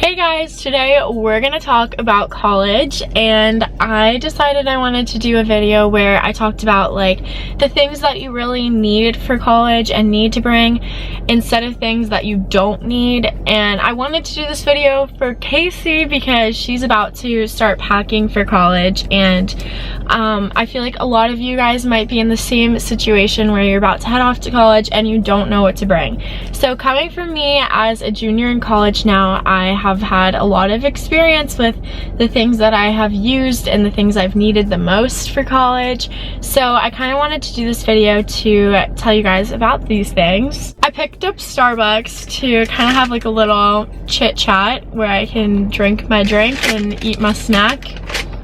Hey guys, today we're gonna talk about college, and I decided I wanted to do a video where I talked about like the things that you really need for college and need to bring instead of things that you don't need. And I wanted to do this video for Kacy because she's about to start packing for college, and I feel like a lot of you guys might be in the same situation where you're about to head off to college and you don't know what to bring. So coming from me as a junior in college now, I have had a lot of experience with the things that I have used and the things I've needed the most for college. So I kind of wanted to do this video to tell you guys about these things. I picked up Starbucks to kind of have like a little chit chat where I can drink my drink and eat my snack.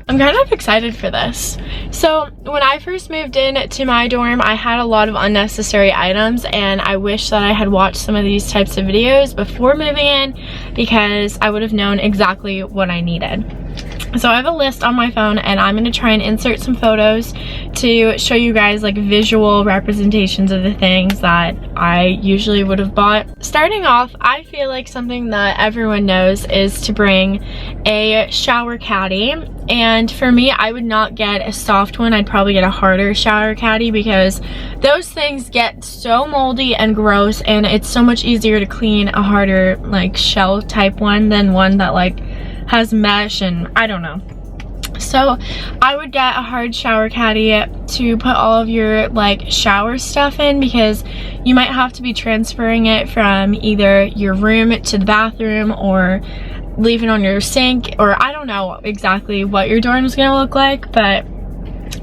I'm kind of excited for this. So when I first moved in to my dorm, I had a lot of unnecessary items, and I wish that I had watched some of these types of videos before moving in because I would have known exactly what I needed. So I have a list on my phone, and I'm going to try and insert some photos to show you guys like visual representations of the things that I usually would have bought. Starting off, I feel like something that everyone knows is to bring a shower caddy. And for me, I would not get a soft one. I'd probably get a harder shower caddy because those things get so moldy and gross, and it's so much easier to clean a harder like shell type one than one that like has mesh and I don't know. So I would get a hard shower caddy to put all of your like shower stuff in, because you might have to be transferring it from either your room to the bathroom or leave it on your sink, or I don't know exactly what your dorm is gonna look like, but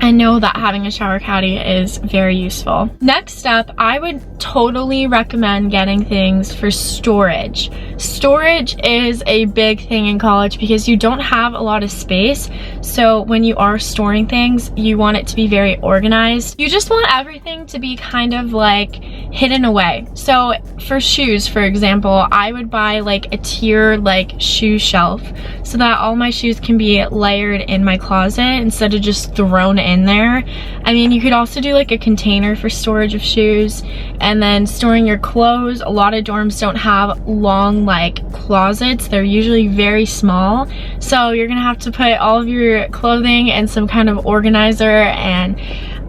I know that having a shower caddy is very useful. Next up, I would totally recommend getting things for storage. Storage is a big thing in college because you don't have a lot of space. So when you are storing things, you want it to be very organized. You just want everything to be kind of like hidden away. So for shoes, for example, I would buy like a tier like shoe shelf so that all my shoes can be layered in my closet instead of just thrown in there. I mean, you could also do like a container for storage of shoes, and then storing your clothes. A lot of dorms don't have long like closets. They're usually very small, so you're gonna have to put all of your clothing in some kind of organizer, and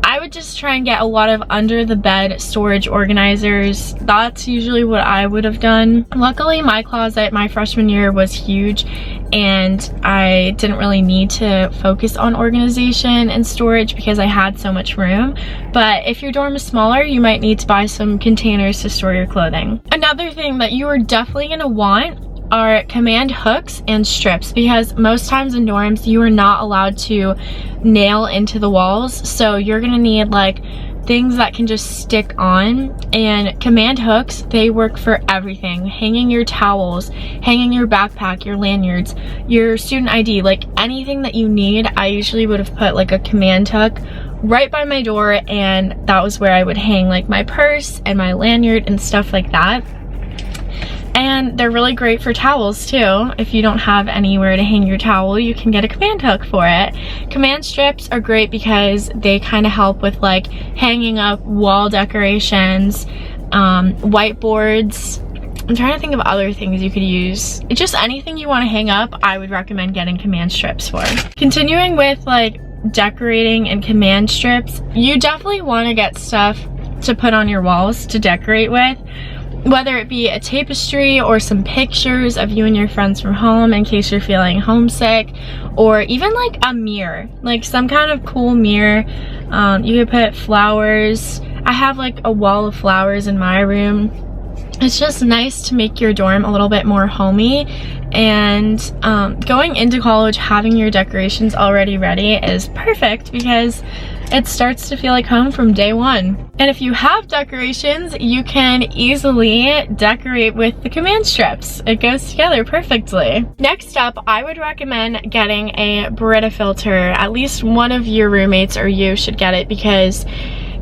I would just try and get a lot of under the bed storage organizers. That's usually what I would have done. Luckily, my closet my freshman year was huge, and I didn't really need to focus on organization and storage because I had so much room. But if your dorm is smaller, you might need to buy some containers to store your clothing. Another thing that you are definitely gonna want are command hooks and strips, because most times in dorms you are not allowed to nail into the walls, so you're gonna need like things that can just stick on. And command hooks, they work for everything: hanging your towels, hanging your backpack, your lanyards, your student ID, like anything that you need. I usually would have put like a command hook right by my door, and that was where I would hang like my purse and my lanyard and stuff like that. And they're really great for towels too. If you don't have anywhere to hang your towel, you can get a command hook for it. Command strips are great because they kind of help with like hanging up wall decorations, whiteboards. I'm trying to think of other things you could use. Just anything you want to hang up, I would recommend getting command strips for. Continuing with like decorating and command strips, you definitely want to get stuff to put on your walls to decorate with. Whether it be a tapestry or some pictures of you and your friends from home in case you're feeling homesick, or even like a mirror, like some kind of cool mirror. You could put flowers. I have like a wall of flowers in my room. It's just nice to make your dorm a little bit more homey. And going into college, having your decorations already ready is perfect because it starts to feel like home from day one. And if you have decorations, you can easily decorate with the command strips. It goes together perfectly. Next up, I would recommend getting a Brita filter. At least one of your roommates or you should get it, because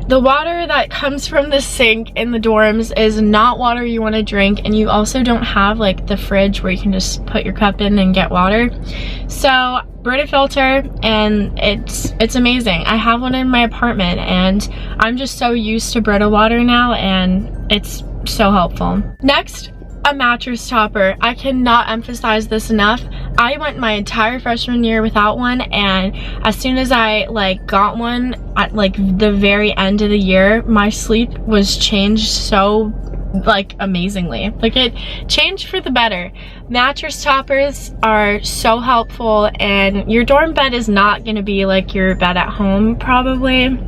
the water that comes from the sink in the dorms is not water you want to drink, and you also don't have like the fridge where you can just put your cup in and get water. So Brita filter, and it's amazing. I have one in my apartment, and I'm just so used to Brita water now, and it's so helpful. Next, a mattress topper. I cannot emphasize this enough. I went my entire freshman year without one, and as soon as I like got one at like the very end of the year, my sleep was changed so like amazingly. Like it changed for the better. Mattress toppers are so helpful, and your dorm bed is not going to be like your bed at home probably.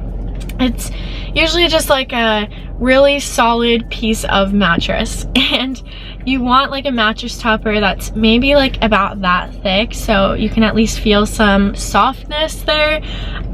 It's usually just like a really solid piece of mattress, and you want like a mattress topper that's maybe like about that thick so you can at least feel some softness there.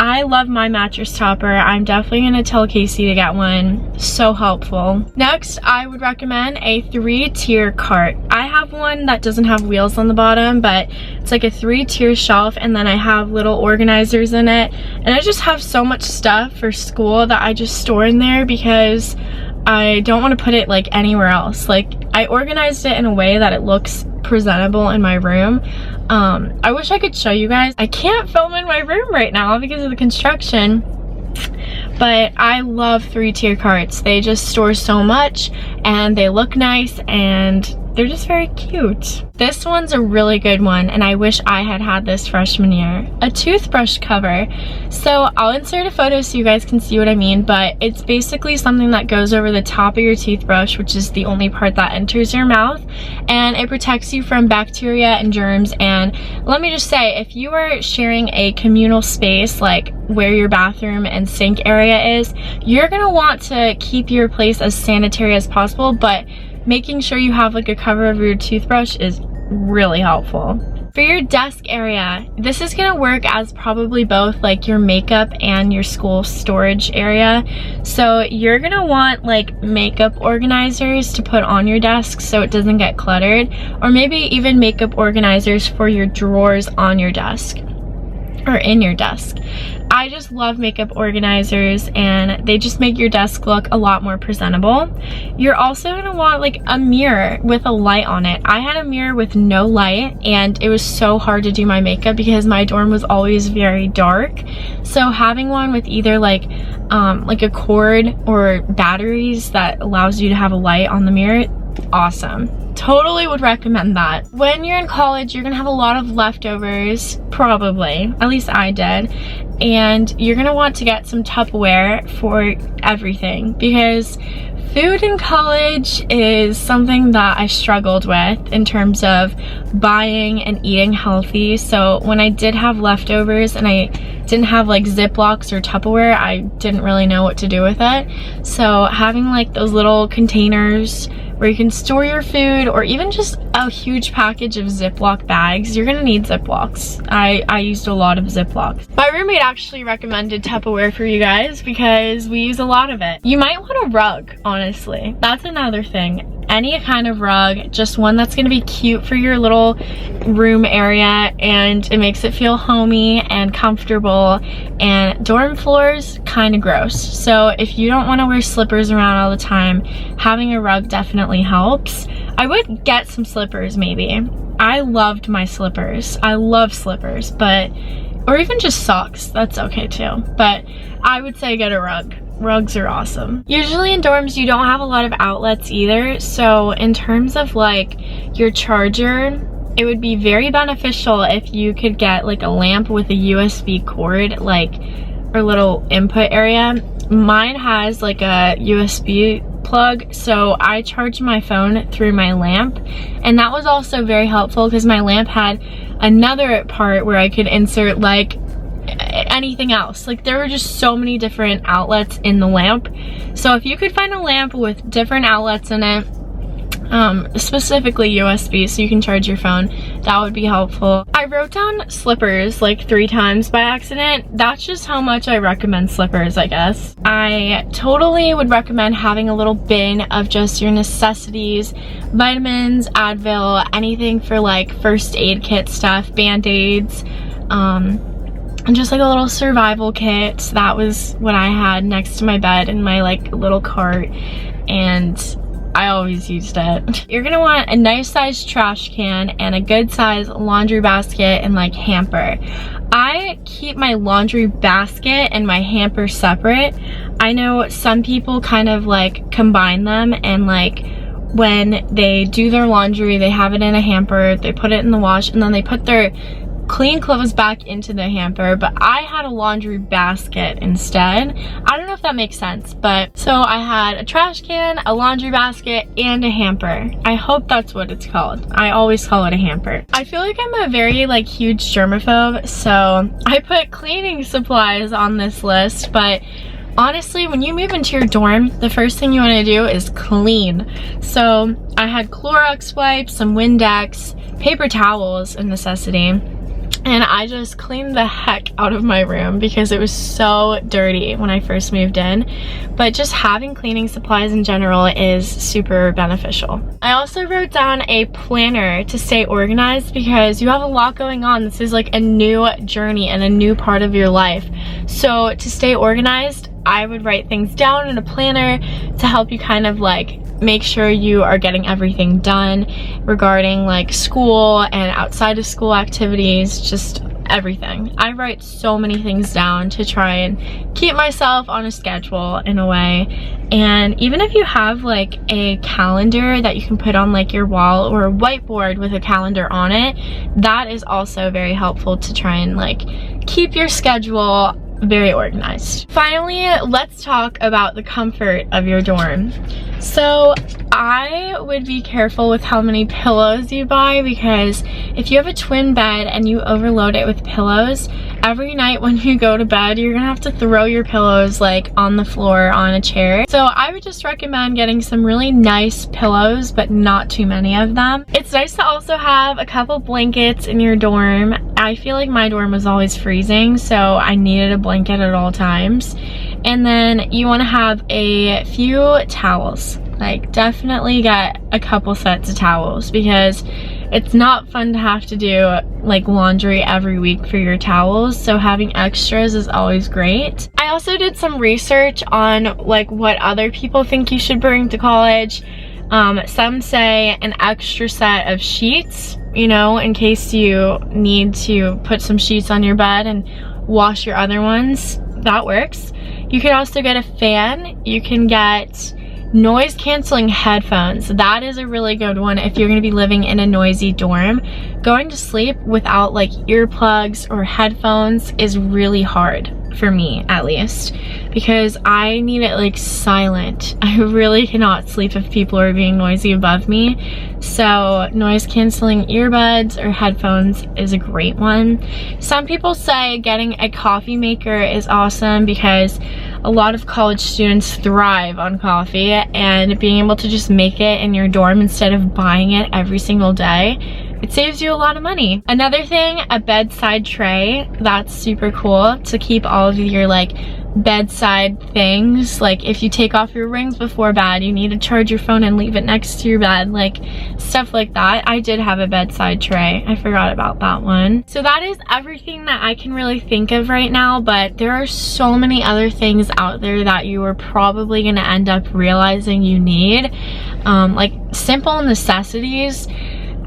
I love my mattress topper. I'm definitely gonna tell Kacy to get one. So helpful. Next, I would recommend a 3-tier cart. I have one that doesn't have wheels on the bottom, but it's like a 3-tier shelf, and then I have little organizers in it, and I just have so much stuff for school that I just store in there because I don't want to put it like anywhere else. Like I organized it in a way that it looks presentable in my room. I wish I could show you guys. I can't film in my room right now because of the construction, but I love 3-tier carts. They just store so much and they look nice and they're just very cute. This one's a really good one, and I wish I had had this freshman year. A toothbrush cover. So I'll insert a photo so you guys can see what I mean, but it's basically something that goes over the top of your toothbrush, which is the only part that enters your mouth, and it protects you from bacteria and germs. And let me just say, if you are sharing a communal space like where your bathroom and sink area is, you're gonna want to keep your place as sanitary as possible, but making sure you have like a cover over your toothbrush is really helpful. For your desk area, this is gonna work as probably both like your makeup and your school storage area. So you're gonna want like makeup organizers to put on your desk so it doesn't get cluttered, or maybe even makeup organizers for your drawers on your desk or in your desk. I just love makeup organizers, and they just make your desk look a lot more presentable. You're also gonna want like a mirror with a light on it. I had a mirror with no light, and it was so hard to do my makeup because my dorm was always very dark. So having one with either like a cord or batteries that allows you to have a light on the mirror, awesome. Totally would recommend that. When you're in college, you're gonna have a lot of leftovers, probably, at least I did, and you're gonna want to get some Tupperware for everything, because food in college is something that I struggled with in terms of buying and eating healthy. So when I did have leftovers and I didn't have like Ziplocs or Tupperware, I didn't really know what to do with it. So having like those little containers where you can store your food, or even just a huge package of Ziploc bags. You're gonna need Ziplocs. I used a lot of Ziplocs. My roommate actually recommended Tupperware for you guys because we use a lot of it. You might want a rug, honestly. That's another thing. Any kind of rug, just one that's gonna be cute for your little room area, and it makes it feel homey and comfortable. And dorm floors, kind of gross. So if you don't want to wear slippers around all the time, having a rug definitely helps. I would get some slippers maybe. I loved my slippers. I love slippers, or even just socks, that's okay too. But I would say get a rug. Rugs are awesome. Usually in dorms you don't have a lot of outlets either, so in terms of like your charger, it would be very beneficial if you could get like a lamp with a USB cord, like, or little input area. Mine has like a USB plug, so I charge my phone through my lamp, and that was also very helpful because my lamp had another part where I could insert like anything else. Like there were just so many different outlets in the lamp. So if you could find a lamp with different outlets in it, specifically USB, so you can charge your phone, that would be helpful. I wrote down slippers like 3 times by accident. That's just how much I recommend slippers, I guess. I totally would recommend having a little bin of just your necessities, vitamins, Advil, anything for like first aid kit stuff, band-aids, and just like a little survival kit. So that was what I had next to my bed in my like little cart, and I always used it. You're gonna want a nice sized trash can and a good size laundry basket and like hamper. I keep my laundry basket and my hamper separate. I know some people kind of like combine them and like when they do their laundry, they have it in a hamper, they put it in the wash, and then they put their clean clothes back into the hamper. But I had a laundry basket instead. I don't know if that makes sense, but so I had a trash can, a laundry basket, and a hamper. I hope that's what it's called. I always call it a hamper. I feel like I'm a very like huge germaphobe, so I put cleaning supplies on this list, but honestly, when you move into your dorm, the first thing you want to do is clean. So I had Clorox wipes, some Windex, paper towels, a necessity. And I just cleaned the heck out of my room because it was so dirty when I first moved in. But just having cleaning supplies in general is super beneficial. I also wrote down a planner to stay organized because you have a lot going on. This is like a new journey and a new part of your life. So to stay organized, I would write things down in a planner to help you kind of like make sure you are getting everything done regarding like school and outside of school activities, just everything. I write so many things down to try and keep myself on a schedule in a way. And even if you have like a calendar that you can put on like your wall, or a whiteboard with a calendar on it, that is also very helpful to try and like keep your schedule very organized. Finally, let's talk about the comfort of your dorm. So I would be careful with how many pillows you buy, because if you have a twin bed and you overload it with pillows, every night when you go to bed, you're gonna have to throw your pillows like on the floor on a chair. So I would just recommend getting some really nice pillows, but not too many of them. It's nice to also have a couple blankets in your dorm. I feel like my dorm was always freezing, so I needed a blanket at all times. And then you want to have a few towels. Like definitely get a couple sets of towels, because it's not fun to have to do like laundry every week for your towels, so having extras is always great. I also did some research on like what other people think you should bring to college. Some say an extra set of sheets, you know, in case you need to put some sheets on your bed and wash your other ones. That works. You can also get a fan. You can get noise canceling headphones. That is a really good one if you're going to be living in a noisy dorm. Going to sleep without like earplugs or headphones is really hard, for me at least, because I need it like silent. I really cannot sleep if people are being noisy above me. So noise canceling earbuds or headphones is a great one. Some people say getting a coffee maker is awesome, because a lot of college students thrive on coffee, and being able to just make it in your dorm instead of buying it every single day, it saves you a lot of money. Another thing, a bedside tray. That's super cool to keep all of your like bedside things. Like if you take off your rings before bed, you need to charge your phone and leave it next to your bed, like stuff like that. I did have a bedside tray. I forgot about that one. So that is everything that I can really think of right now, but there are so many other things out there that you are probably going to end up realizing you need, like simple necessities.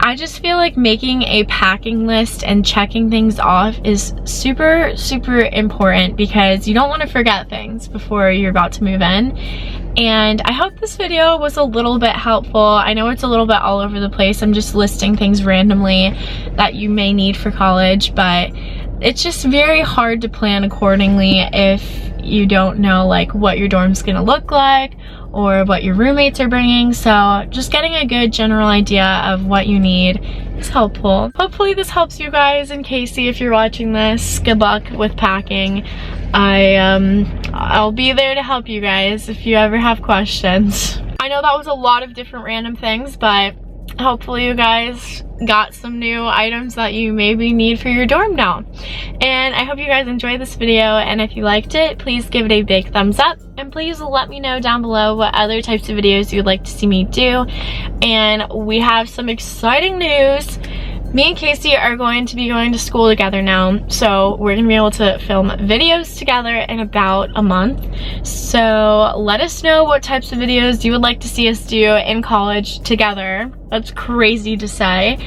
I just feel like making a packing list and checking things off is super, super important, because you don't want to forget things before you're about to move in. And I hope this video was a little bit helpful. I know it's a little bit all over the place. I'm just listing things randomly that you may need for college, but it's just very hard to plan accordingly if you don't know like what your dorm's gonna look like or what your roommates are bringing. So just getting a good general idea of what you need is helpful. Hopefully this helps you guys. And Kacy, if you're watching this, good luck with packing. I'll be there to help you guys if you ever have questions. I know that was a lot of different random things, but hopefully you guys got some new items that you maybe need for your dorm now. And I hope you guys enjoyed this video, and if you liked it, please give it a big thumbs up, and please let me know down below what other types of videos you'd like to see me do. And we have some exciting news. Me and Kacy are going to be going to school together now, so we're gonna be able to film videos together in about a month. So let us know what types of videos you would like to see us do in college together. That's crazy to say.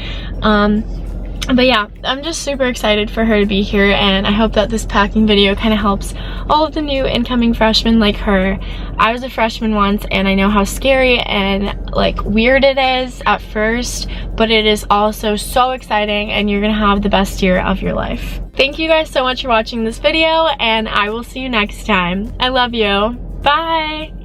But yeah, I'm just super excited for her to be here, and I hope that this packing video kind of helps all of the new incoming freshmen like her. I was a freshman once, and I know how scary and like weird it is at first, but it is also so exciting, and you're gonna have the best year of your life. Thank you guys so much for watching this video, and I will see you next time. I love you. Bye!